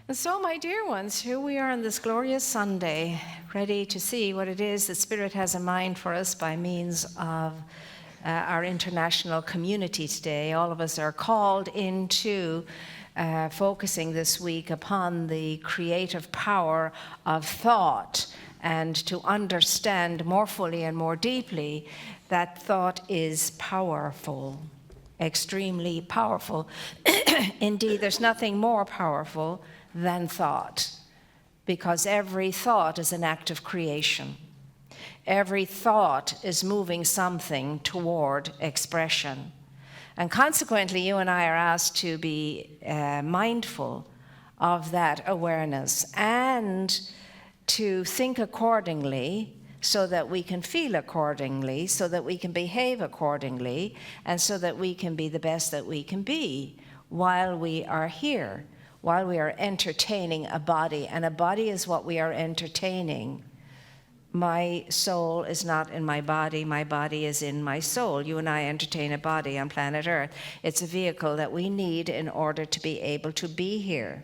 And so, my dear ones, here we are on this glorious Sunday, ready to see what it is that Spirit has in mind for us by means of our international community today. All of us are called into focusing this week upon the creative power of thought and to understand more fully and more deeply that thought is powerful, extremely powerful. Indeed, there's nothing more powerful than thought, because every thought is an act of creation. Every thought is moving something toward expression. And consequently, you and I are asked to be mindful of that awareness and to think accordingly so that we can feel accordingly, so that we can behave accordingly, and so that we can be the best that we can be while we are here, while we are entertaining a body. And a body is what we are entertaining. My soul is not in my body is in my soul. You and I entertain a body on planet Earth. It's a vehicle that we need in order to be able to be here.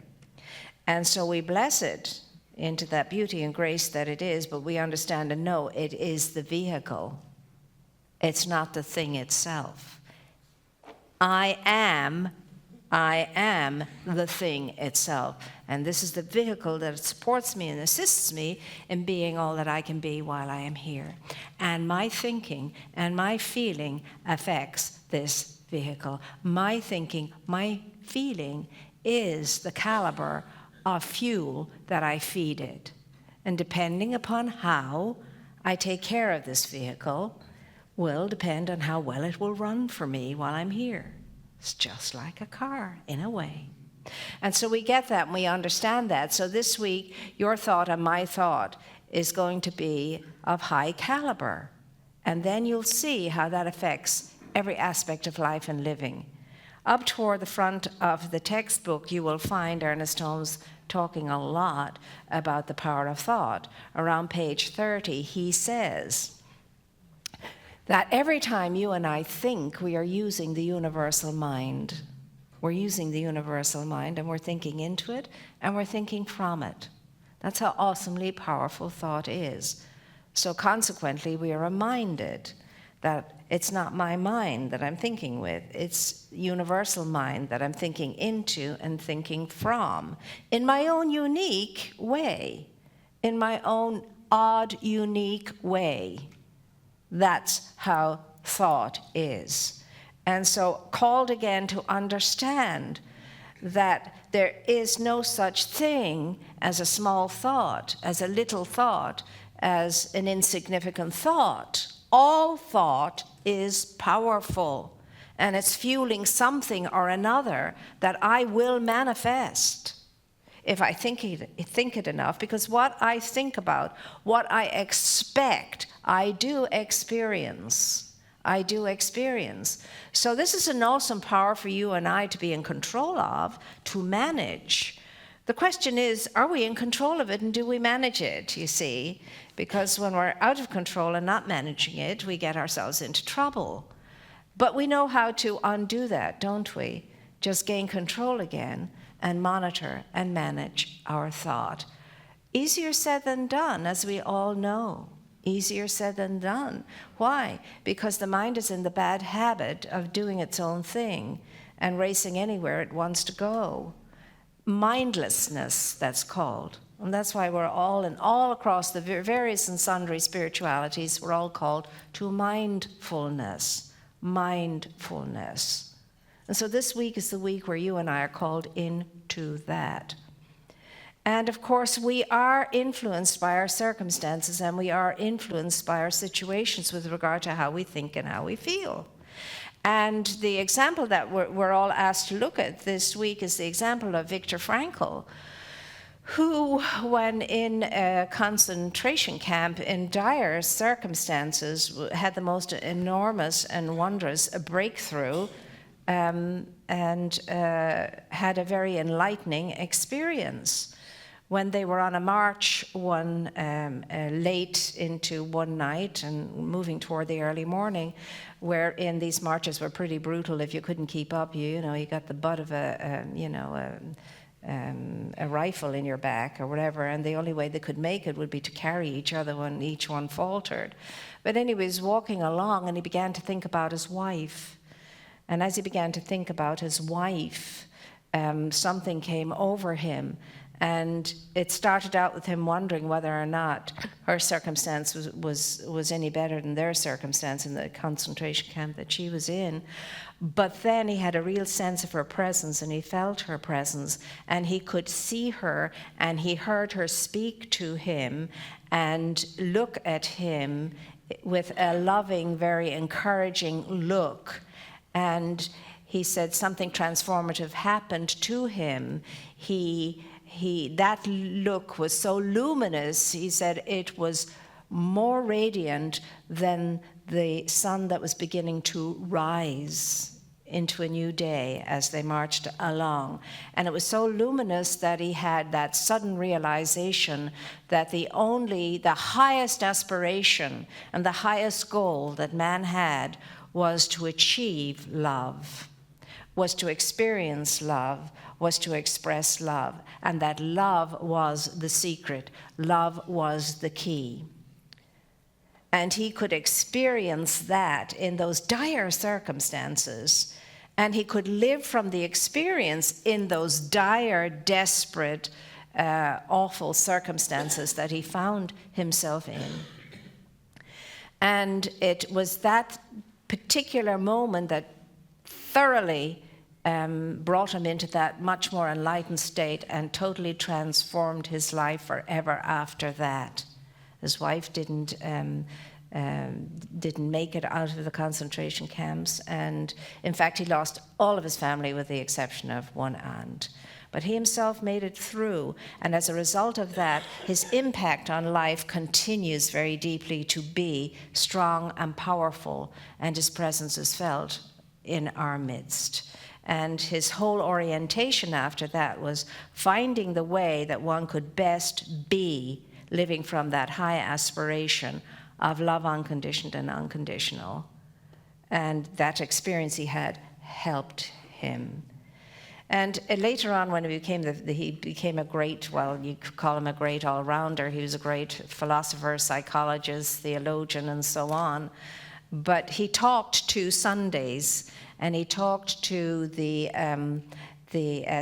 And so we bless it into that beauty and grace that it is, but we understand and know it is the vehicle. It's not the thing itself. I am the thing itself. And this is the vehicle that supports me and assists me in being all that I can be while I am here. And my thinking and my feeling affects this vehicle. My thinking, my feeling is the caliber of fuel that I feed it. And depending upon how I take care of this vehicle will depend on how well it will run for me while I'm here. It's just like a car, in a way. And so we get that and we understand that. So this week, your thought and my thought is going to be of high caliber. And then you'll see how that affects every aspect of life and living. Up toward the front of the textbook, you will find Ernest Holmes talking a lot about the power of thought. Around page 30, he says that every time you and I think, we are using the universal mind. We're using the universal mind, and we're thinking into it, and we're thinking from it. That's how awesomely powerful thought is. So consequently, we are reminded that it's not my mind that I'm thinking with, it's universal mind that I'm thinking into and thinking from, in my own unique way, in my own odd, unique way. That's how thought is. And so called again to understand that there is no such thing as a small thought, as a little thought, as an insignificant thought. All thought is powerful, and it's fueling something or another that I will manifest if I think it enough, because what I think about, what I expect, I do experience. I do experience. So this is an awesome power for you and I to be in control of, to manage. The question is, are we in control of it and do we manage it, you see? Because when we're out of control and not managing it, we get ourselves into trouble. But we know how to undo that, don't we? Just gain control again and monitor and manage our thought. Easier said than done, as we all know. Easier said than done. Why? Because the mind is in the bad habit of doing its own thing and racing anywhere it wants to go. Mindlessness, that's called. And that's why we're all across the various and sundry spiritualities, we're all called to mindfulness. Mindfulness. And so this week is the week where you and I are called into that. And of course, we are influenced by our circumstances and we are influenced by our situations with regard to how we think and how we feel. And the example that we're all asked to look at this week is the example of Viktor Frankl, who, when in a concentration camp in dire circumstances, had the most enormous and wondrous breakthrough and had a very enlightening experience. When they were on a march late into one night and moving toward the early morning, wherein these marches were pretty brutal. If you couldn't keep up, you got the butt of a rifle in your back or whatever, and the only way they could make it would be to carry each other when each one faltered. But anyway, he was walking along and he began to think about his wife. And as he began to think about his wife, something came over him. And it started out with him wondering whether or not her circumstance was any better than their circumstance in the concentration camp that she was in. But then he had a real sense of her presence, and he felt her presence, and he could see her, and he heard her speak to him and look at him with a loving, very encouraging look. And he said something transformative happened to him. That look was so luminous, he said it was more radiant than the sun that was beginning to rise into a new day as they marched along. And it was so luminous that he had that sudden realization that the highest aspiration and the highest goal that man had was to achieve love, was to experience love, was to express love, and that love was the secret. Love was the key. And he could experience that in those dire circumstances, and he could live from the experience in those dire, desperate, awful circumstances that he found himself in. And it was that particular moment that thoroughly brought him into that much more enlightened state and totally transformed his life forever after that. His wife didn't make it out of the concentration camps, and in fact he lost all of his family with the exception of one aunt. But he himself made it through, and as a result of that, his impact on life continues very deeply to be strong and powerful, and his presence is felt in our midst. And his whole orientation after that was finding the way that one could best be living from that high aspiration of love unconditioned and unconditional. And that experience he had helped him. And later on, when he became a great, well, you could call him a great all-rounder. He was a great philosopher, psychologist, theologian, and so on. But he talked to Sundays, and he talked to the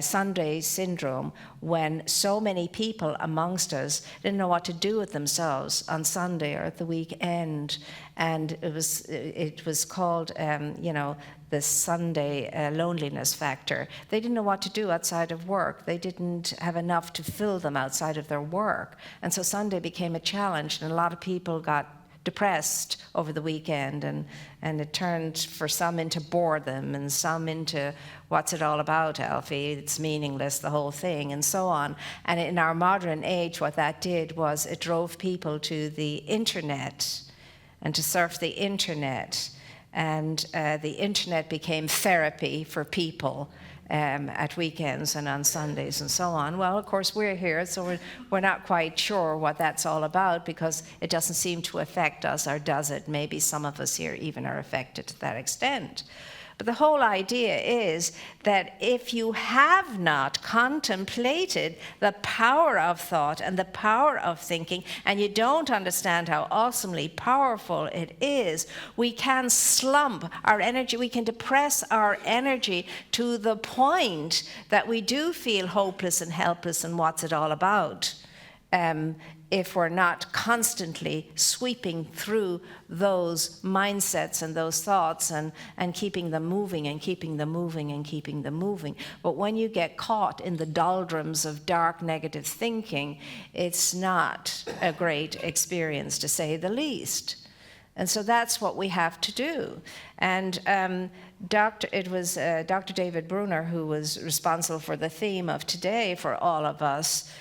Sunday syndrome, when so many people amongst us didn't know what to do with themselves on Sunday or at the weekend. And it was called, the Sunday loneliness factor. They didn't know what to do outside of work. They didn't have enough to fill them outside of their work. And so Sunday became a challenge, and a lot of people got depressed over the weekend, and it turned for some into boredom, and some into, what's it all about, Alfie? It's meaningless, the whole thing, and so on. And in our modern age, what that did was it drove people to the internet and to surf the internet. And the internet became therapy for people at weekends and on Sundays and so on. Well, of course, we're here, so we're not quite sure what that's all about, because it doesn't seem to affect us, or does it? Maybe some of us here even are affected to that extent. But the whole idea is that if you have not contemplated the power of thought and the power of thinking, and you don't understand how awesomely powerful it is, we can slump our energy, we can depress our energy to the point that we do feel hopeless and helpless, and what's it all about? If we're not constantly sweeping through those mindsets and those thoughts and keeping them moving and keeping them moving and keeping them moving. But when you get caught in the doldrums of dark negative thinking, it's not a great experience, to say the least. And so that's what we have to do. And Dr. David Bruner, who was responsible for the theme of today for all of us,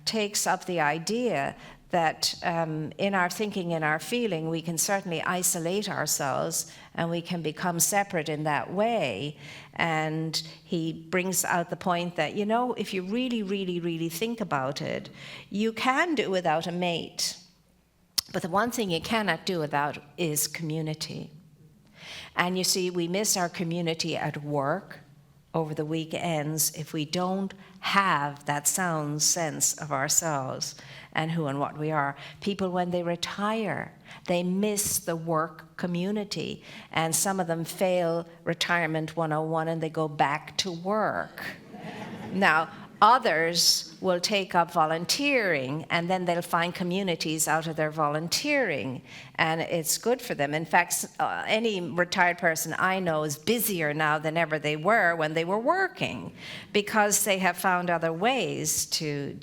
takes up the idea that in our thinking, in our feeling, we can certainly isolate ourselves and we can become separate in that way. And he brings out the point that, if you really, really, really think about it, you can do without a mate. But the one thing you cannot do without is community. And you see, we miss our community at work, over the weekends if we don't have that sound sense of ourselves and who and what we are. People, when they retire, they miss the work community, and some of them fail Retirement 101 and they go back to work. Now, others will take up volunteering, and then they'll find communities out of their volunteering, and it's good for them. In fact, any retired person I know is busier now than ever they were when they were working, because they have found other ways to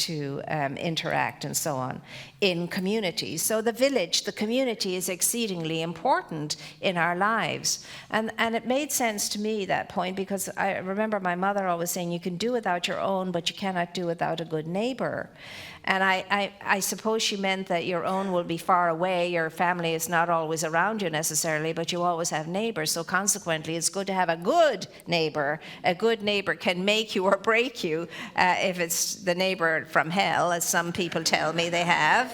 interact and so on in communities. So the village, the community, is exceedingly important in our lives. And it made sense to me, that point, because I remember my mother always saying, you can do without your own, but you cannot do without a good neighbor. And I suppose she meant that your own will be far away, your family is not always around you necessarily, but you always have neighbors. So consequently, it's good to have a good neighbor. A good neighbor can make you or break you if it's the neighbor from hell, as some people tell me they have.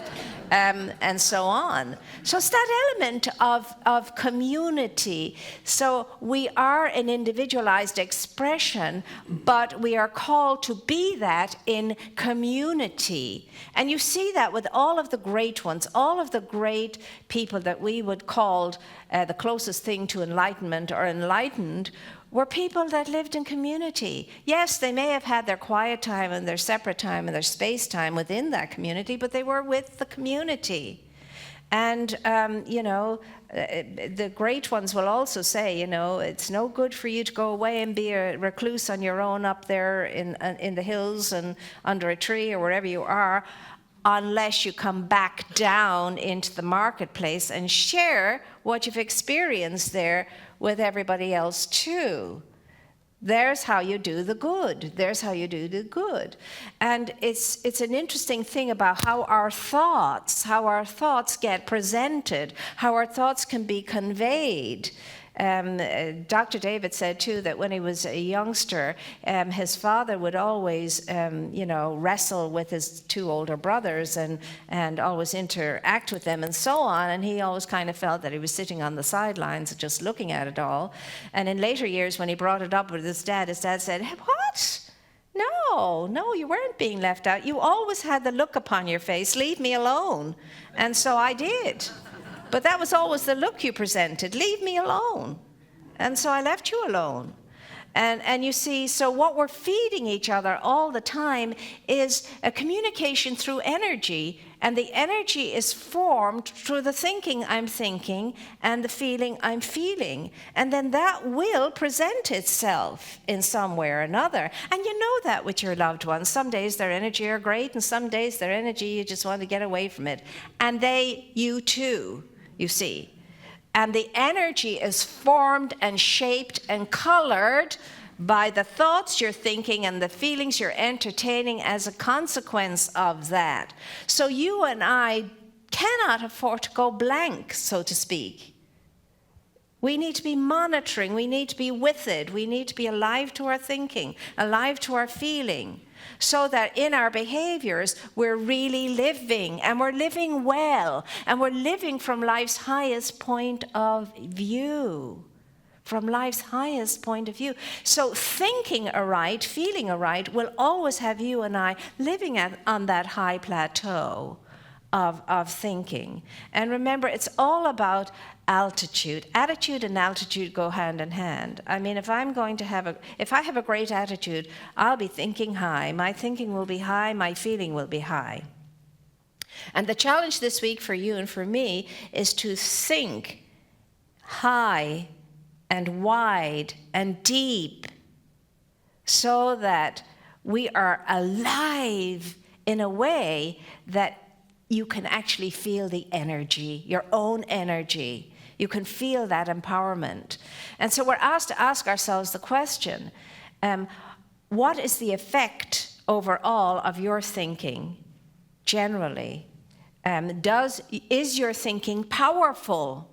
And so on. So it's that element of community. So we are an individualized expression, but we are called to be that in community. And you see that with all of the great ones, all of the great people that we would call the closest thing to enlightenment or enlightened, were people that lived in community. Yes, they may have had their quiet time and their separate time and their space time within that community, but they were with the community. And, the great ones will also say, it's no good for you to go away and be a recluse on your own up there in the hills and under a tree or wherever you are, unless you come back down into the marketplace and share what you've experienced there with everybody else too. There's how you do the good. There's how you do the good. And it's an interesting thing about how our thoughts get presented, how our thoughts can be conveyed. Dr. David said too that when he was a youngster, his father would always, wrestle with his two older brothers and always interact with them and so on. And he always kind of felt that he was sitting on the sidelines just looking at it all. And in later years, when he brought it up with his dad said, "Hey, what? No, you weren't being left out. You always had the look upon your face, leave me alone." And so I did. But that was always the look you presented, leave me alone. And so I left you alone. And you see, so what we're feeding each other all the time is a communication through energy. And the energy is formed through the thinking I'm thinking and the feeling I'm feeling. And then that will present itself in some way or another. And you know that with your loved ones. Some days their energy are great, and some days their energy, you just want to get away from it. And you too. You see, and the energy is formed and shaped and colored by the thoughts you're thinking and the feelings you're entertaining as a consequence of that. So you and I cannot afford to go blank, so to speak. We need to be monitoring, we need to be with it, we need to be alive to our thinking, alive to our feeling, so that in our behaviors we're really living, and we're living well, and we're living from life's highest point of view. From life's highest point of view. So thinking aright, feeling aright, will always have you and I living on that high plateau of thinking. And remember, it's all about altitude. Attitude and altitude go hand in hand. I mean, if I have a great attitude, I'll be thinking high. My thinking will be high, my feeling will be high. And the challenge this week for you and for me is to think high and wide and deep, so that we are alive in a way that you can actually feel the energy, your own energy. You can feel that empowerment. And so we're asked to ask ourselves the question, what is the effect overall of your thinking generally? Is your thinking powerful?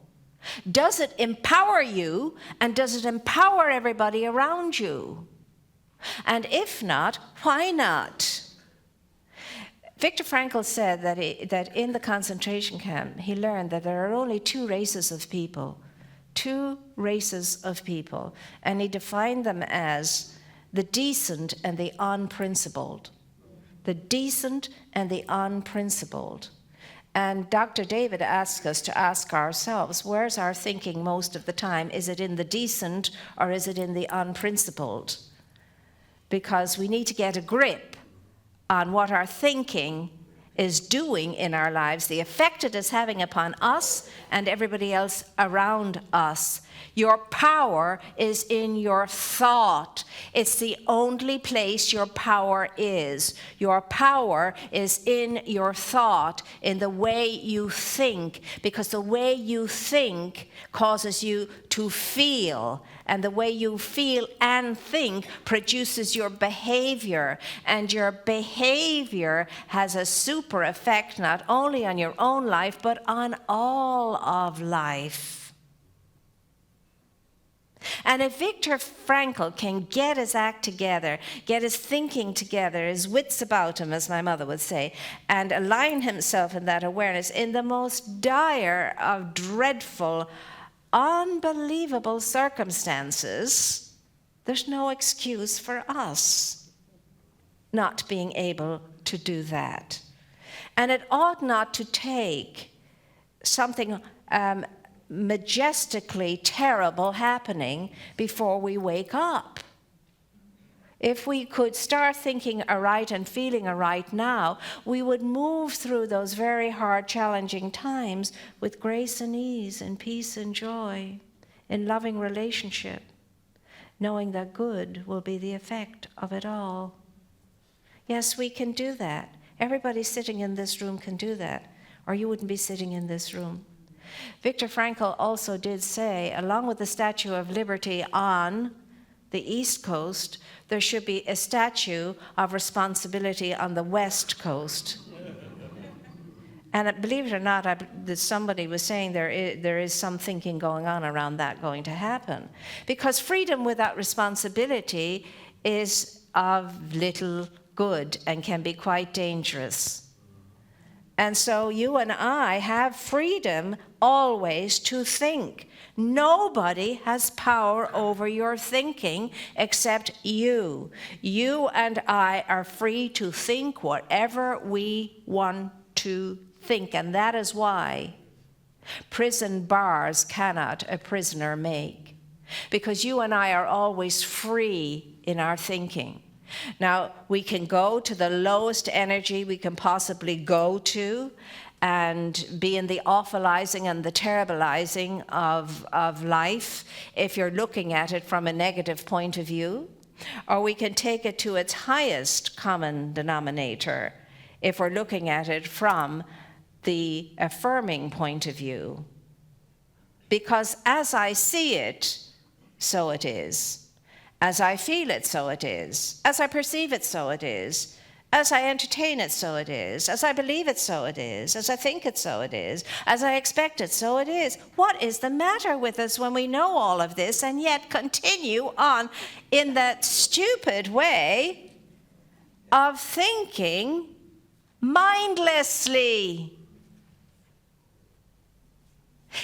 Does it empower you, and does it empower everybody around you? And if not, why not? Viktor Frankl said that in the concentration camp, he learned that there are only two races of people, and he defined them as the decent and the unprincipled. The decent and the unprincipled. And Dr. David asks us to ask ourselves, where's our thinking most of the time? Is it in the decent or is it in the unprincipled? Because we need to get a grip on what our thinking is doing in our lives, the effect it is having upon us and everybody else around us. Your power is in your thought. It's the only place your power is. Your power is in your thought, in the way you think, because the way you think causes you to feel, and the way you feel and think produces your behavior, and your behavior has a super effect not only on your own life, but on all of life. And if Viktor Frankl can get his act together, get his thinking together, his wits about him, as my mother would say, and align himself in that awareness in the most dire of dreadful, unbelievable circumstances, there's no excuse for us not being able to do that. And it ought not to take something majestically terrible happening before we wake up. If we could start thinking aright and feeling aright now, we would move through those very hard, challenging times with grace and ease and peace and joy in loving relationship, knowing that good will be the effect of it all. Yes, we can do that. Everybody sitting in this room can do that, or you wouldn't be sitting in this room. Viktor Frankl also did say, along with the Statue of Liberty on the East Coast, there should be a statue of responsibility on the West Coast. And believe it or not, somebody was saying there is some thinking going on around that going to happen. Because freedom without responsibility is of little good and can be quite dangerous. And so you and I have freedom always to think. Nobody has power over your thinking except you. You and I are free to think whatever we want to think. And that is why prison bars cannot a prisoner make. Because you and I are always free in our thinking. Now, we can go to the lowest energy we can possibly go to and be in the awfulizing and the terribilizing of life if you're looking at it from a negative point of view. Or we can take it to its highest common denominator if we're looking at it from the affirming point of view. Because as I see it, so it is. As I feel it, so it is. As I perceive it, so it is. As I entertain it, so it is. As I believe it, so it is. As I think it, so it is. As I expect it, so it is. What is the matter with us when we know all of this and yet continue on in that stupid way of thinking mindlessly?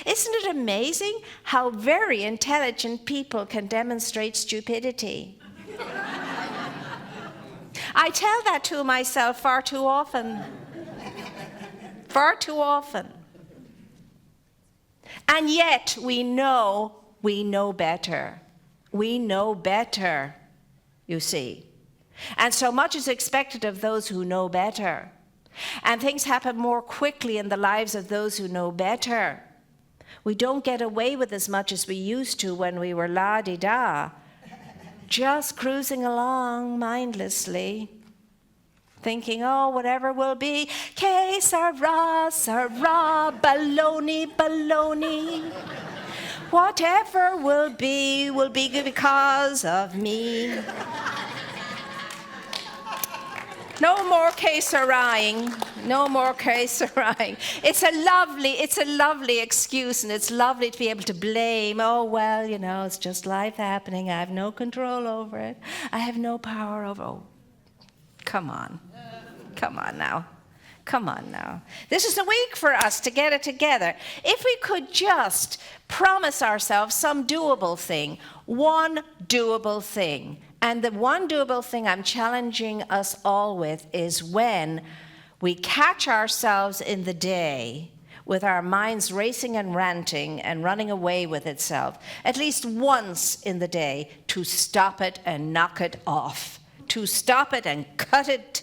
Isn't it amazing how very intelligent people can demonstrate stupidity? I tell that to myself far too often. Far too often. And yet we know better. We know better, you see. And so much is expected of those who know better. And things happen more quickly in the lives of those who know better. We don't get away with as much as we used to when we were la-di-da, just cruising along mindlessly, thinking, oh, whatever will be, que sera, sera, baloney, baloney. Whatever will be because of me. No more que-seraing. No more que-seraing. It's a lovely excuse, and it's lovely to be able to blame. Oh, well, it's just life happening. I have no control over it. I have no power over it. Oh, come on. Come on now. Come on now. This is a week for us to get it together. If we could just promise ourselves some doable thing, one doable thing, And the one doable thing I'm challenging us all with is when we catch ourselves in the day with our minds racing and ranting and running away with itself, at least once in the day, to stop it and knock it off, to stop it and cut it,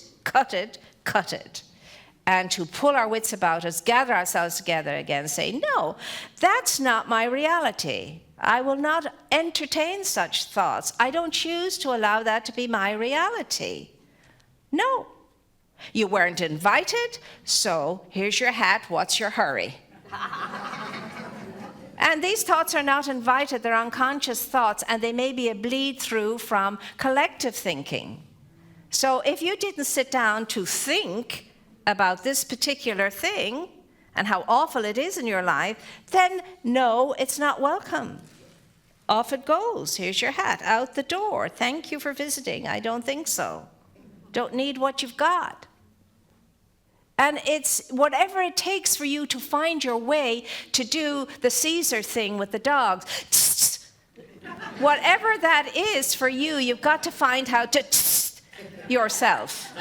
and to pull our wits about us, gather ourselves together again, say, no, that's not my reality. I will not entertain such thoughts. I don't choose to allow that to be my reality. No. You weren't invited, so here's your hat, what's your hurry? And these thoughts are not invited, they're unconscious thoughts, and they may be a bleed through from collective thinking. So if you didn't sit down to think about this particular thing and how awful it is in your life, then no, it's not welcome. Off it goes. Here's your hat, out the door. Thank you for visiting. I don't think so. Don't need what you've got. And it's whatever it takes for you to find your way to do the Caesar thing with the dogs. Whatever that is for you, you've got to find how to yourself.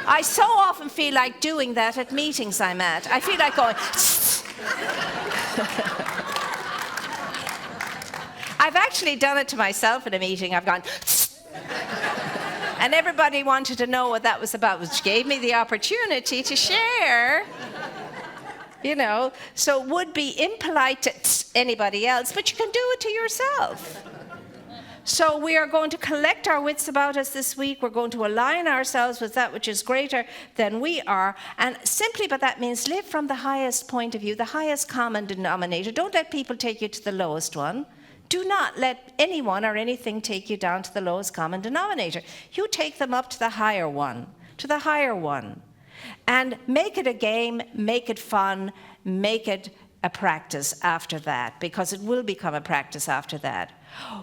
I so often feel like doing that at meetings I'm at. I feel like going... I've actually done it to myself in a meeting. I've gone... And everybody wanted to know what that was about, which gave me the opportunity to share. You know, so it would be impolite to anybody else, but you can do it to yourself. So we are going to collect our wits about us this week. We're going to align ourselves with that which is greater than we are. And simply, but that means live from the highest point of view, the highest common denominator. Don't let people take you to the lowest one. Do not let anyone or anything take you down to the lowest common denominator. You take them up to the higher one, And make it a game, make it fun, make it a practice after that, because it will become a practice after that.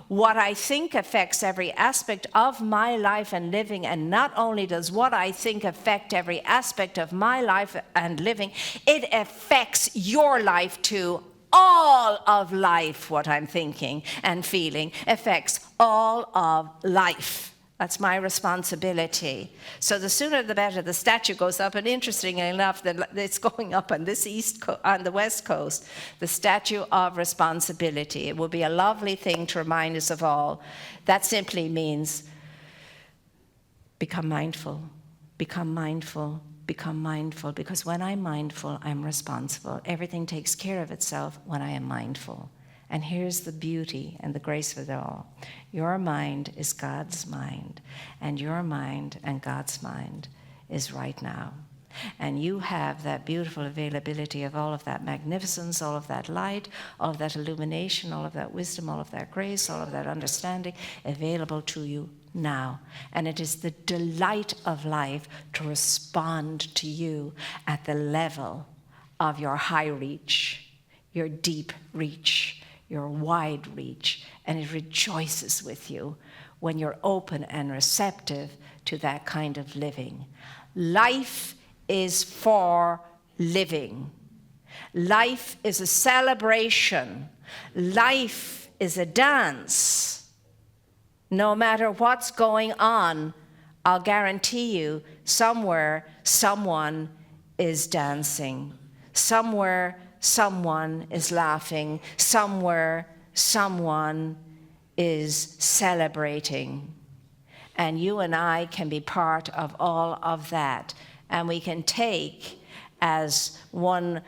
What I think affects every aspect of my life and living, and not only does what I think affect every aspect of my life and living, it affects your life too. All of life, what I'm thinking and feeling, affects all of life. That's my responsibility. So the sooner the better. The statue goes up, and interestingly enough, it's going up on on the West Coast, the Statue of Responsibility. It will be a lovely thing to remind us of all. That simply means become mindful, become mindful, become mindful, because when I'm mindful, I'm responsible. Everything takes care of itself when I am mindful. And here's the beauty and the grace of it all. Your mind is God's mind, and your mind and God's mind is right now. And you have that beautiful availability of all of that magnificence, all of that light, all of that illumination, all of that wisdom, all of that grace, all of that understanding available to you now. And it is the delight of life to respond to you at the level of your high reach, your deep reach, your wide reach. And it rejoices with you when you're open and receptive to that kind of living. Life is for living. Life is a celebration. Life is a dance. No matter what's going on, I'll guarantee you, somewhere, someone is dancing. Somewhere, someone is laughing. Somewhere, someone is celebrating. And you and I can be part of all of that. And we can take, as one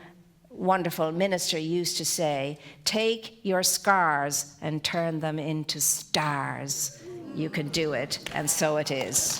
wonderful minister used to say, take your scars and turn them into stars. You can do it, and so it is.